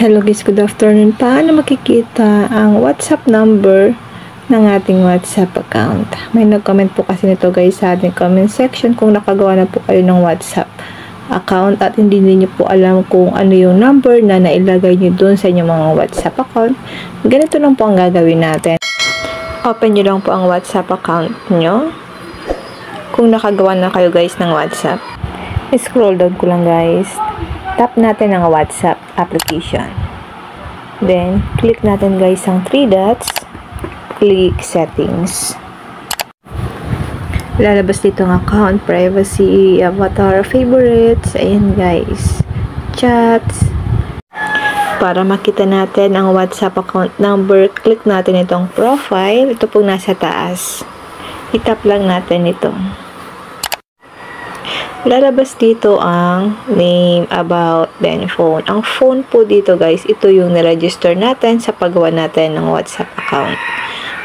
Hello guys, good afternoon. Paano makikita ang WhatsApp number ng ating WhatsApp account? May nag-comment po kasi nito guys sa ating comment section kung nakagawa na po kayo ng WhatsApp account at hindi niyo po alam kung ano yung number na nailagay niyo dun sa inyong mga WhatsApp account. Ganito lang po ang gagawin natin. Open nyo lang po ang WhatsApp account nyo. Kung nakagawa na kayo guys ng WhatsApp, scroll down ko lang guys. Tap natin ang WhatsApp application. Then, click natin guys ang 3 dots. Click settings. Lalabas dito ang account, privacy, avatar, favorites. Ayan guys. Chats. Para makita natin ang WhatsApp account number, click natin itong profile. Ito pong nasa taas. I-tap lang natin ito. Lalabas dito ang name, about, then phone. Ang phone po dito guys, ito yung na-register natin sa paggawa natin ng WhatsApp account.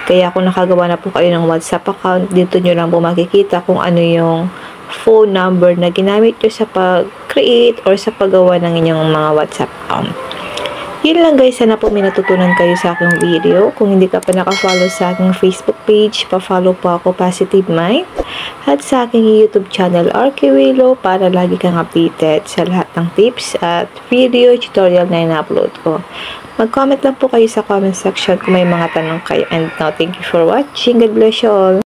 Kaya kung nakagawa na po kayo ng WhatsApp account, dito nyo lang po makikita kung ano yung phone number na ginamit nyo sa pag-create or sa paggawa ng inyong mga WhatsApp account. Yun lang guys, sana po may natutunan kayo sa aking video. Kung hindi ka pa naka-follow sa aking Facebook page, pa-follow po ako, Positive Mind. At sa aking YouTube channel, RK Willow, para lagi kang updated sa lahat ng tips at video tutorial na ina-upload ko. Mag-comment lang po kayo sa comment section kung may mga tanong kayo. And now, thank you for watching. God bless you all.